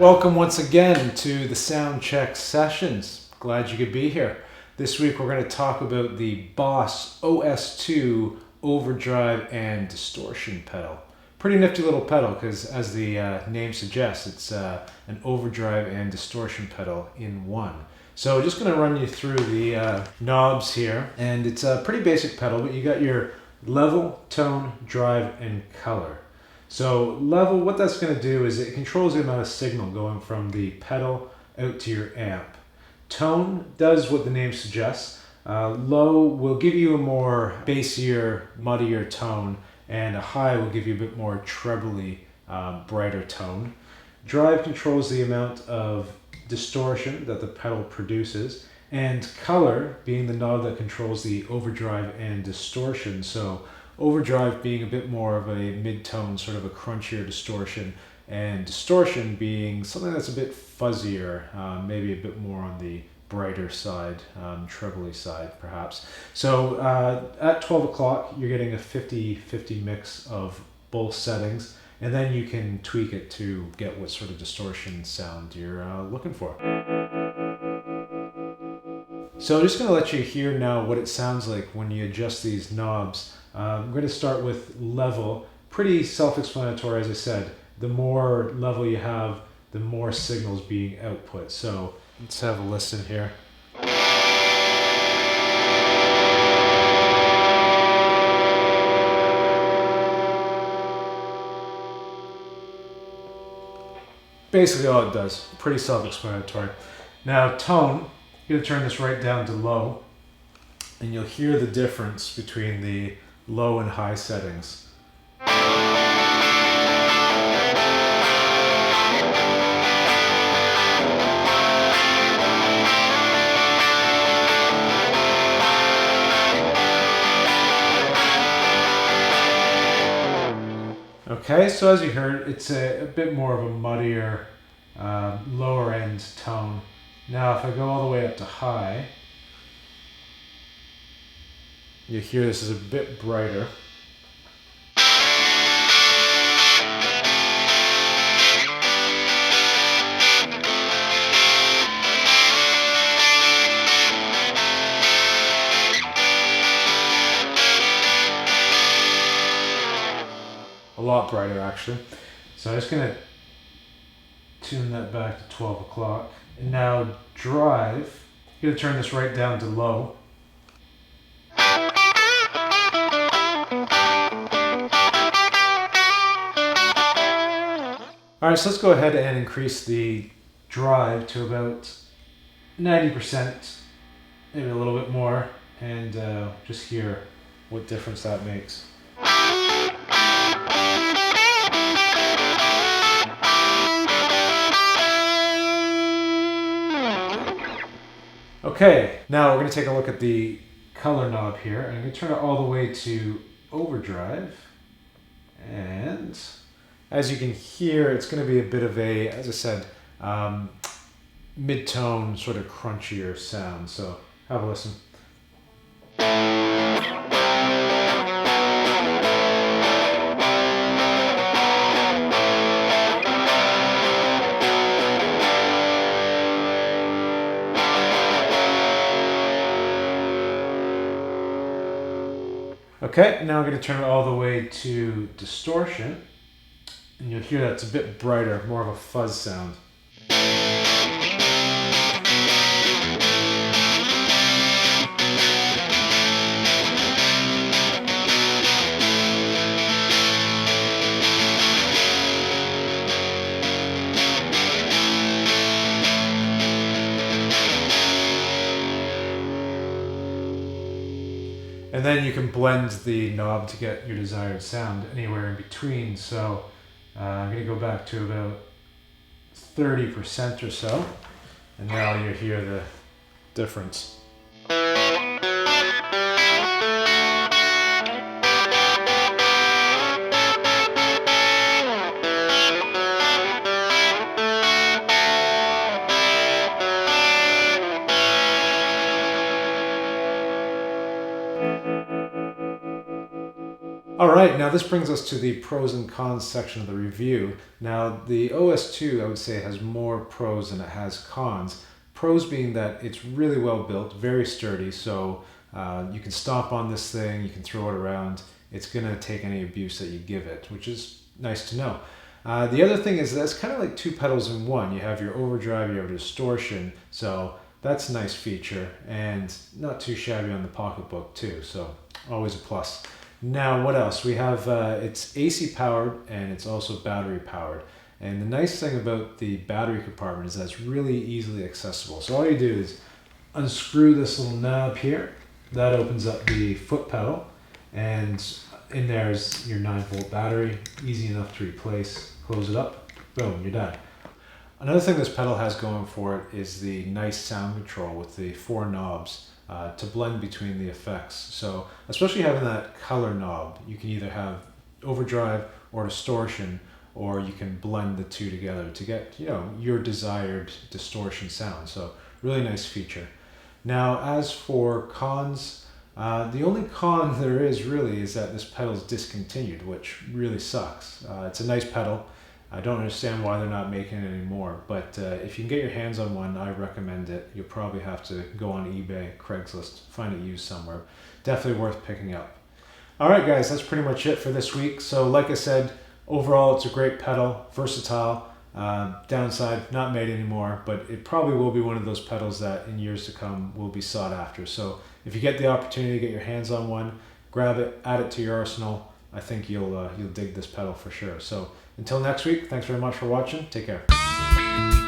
Welcome once again to the Soundcheck sessions. Glad you could be here. This week we're going to talk about the Boss OS-2 OverDrive and Distortion pedal. Pretty nifty little pedal because, as the name suggests, it's an overdrive and distortion pedal in one. So just going to run you through the knobs here, and it's a pretty basic pedal, but you got your level, tone, drive, and color. So level, what that's going to do is it controls the amount of signal going from the pedal out to your amp. Tone does what the name suggests. Low will give you a more bassier, muddier tone, and a high will give you a bit more trebly, brighter tone. Drive controls the amount of distortion that the pedal produces, and color being the knob that controls the overdrive and distortion. So overdrive being a bit more of a mid-tone, sort of a crunchier distortion, and distortion being something that's a bit fuzzier, maybe a bit more on the brighter side, trebly side perhaps. So at 12 o'clock you're getting a 50-50 mix of both settings, and then you can tweak it to get what sort of distortion sound you're looking for. So I'm just going to let you hear now what it sounds like when you adjust these knobs. I'm going to start with level. Pretty self-explanatory, as I said. The more level you have, the more signals being output. So let's have a listen here. Basically all it does. Pretty self-explanatory. Now tone, you're going to turn this right down to low, and you'll hear the difference between the low and high settings. Okay, so as you heard, it's a bit more of a muddier, lower end tone. Now if I go all the way up to high, you hear this is a bit brighter. A lot brighter actually. So I'm just going to tune that back to 12 o'clock. And now drive, I'm going to turn this right down to low. Alright, so let's go ahead and increase the drive to about 90%, maybe a little bit more, and just hear what difference that makes. Okay, now we're going to take a look at the color knob here, and I'm going to turn it all the way to overdrive, and as you can hear, it's going to be a bit of a, as I said, mid-tone, sort of crunchier sound. So have a listen. Okay, now I'm going to turn it all the way to distortion. And you'll hear that's a bit brighter, more of a fuzz sound. And then you can blend the knob to get your desired sound anywhere in between. So I'm going to go back to about 30% or so, and now you hear the difference. All right, now this brings us to the pros and cons section of the review. Now the OS-2, I would say, has more pros than it has cons. Pros being that it's really well built, very sturdy, so you can stomp on this thing, you can throw it around. It's going to take any abuse that you give it, which is nice to know. The other thing is that's kind of like two pedals in one. You have your overdrive, you have distortion, so that's a nice feature and not too shabby on the pocketbook too, so always a plus. Now what else? We have it's AC powered and it's also battery powered. And the nice thing about the battery compartment is that it's really easily accessible. So all you do is unscrew this little knob here. That opens up the foot pedal, and in there is your 9-volt battery. Easy enough to replace. Close it up, boom, you're done. Another thing this pedal has going for it is the nice sound control with the 4 knobs to blend between the effects. So especially having that color knob, you can either have overdrive or distortion, or you can blend the two together to get, you know, your desired distortion sound. So really nice feature. Now as for cons, the only con there is really is that this pedal is discontinued, which really sucks. It's a nice pedal. I don't understand why they're not making it anymore, but if you can get your hands on one, I recommend it. You'll probably have to go on eBay, Craigslist, find it used somewhere. Definitely worth picking up. All right, guys, that's pretty much it for this week. So like I said, overall, it's a great pedal, versatile. Downside, not made anymore, but it probably will be one of those pedals that in years to come will be sought after. So if you get the opportunity to get your hands on one, grab it, add it to your arsenal. I think you'll dig this pedal for sure. So until next week, thanks very much for watching. Take care.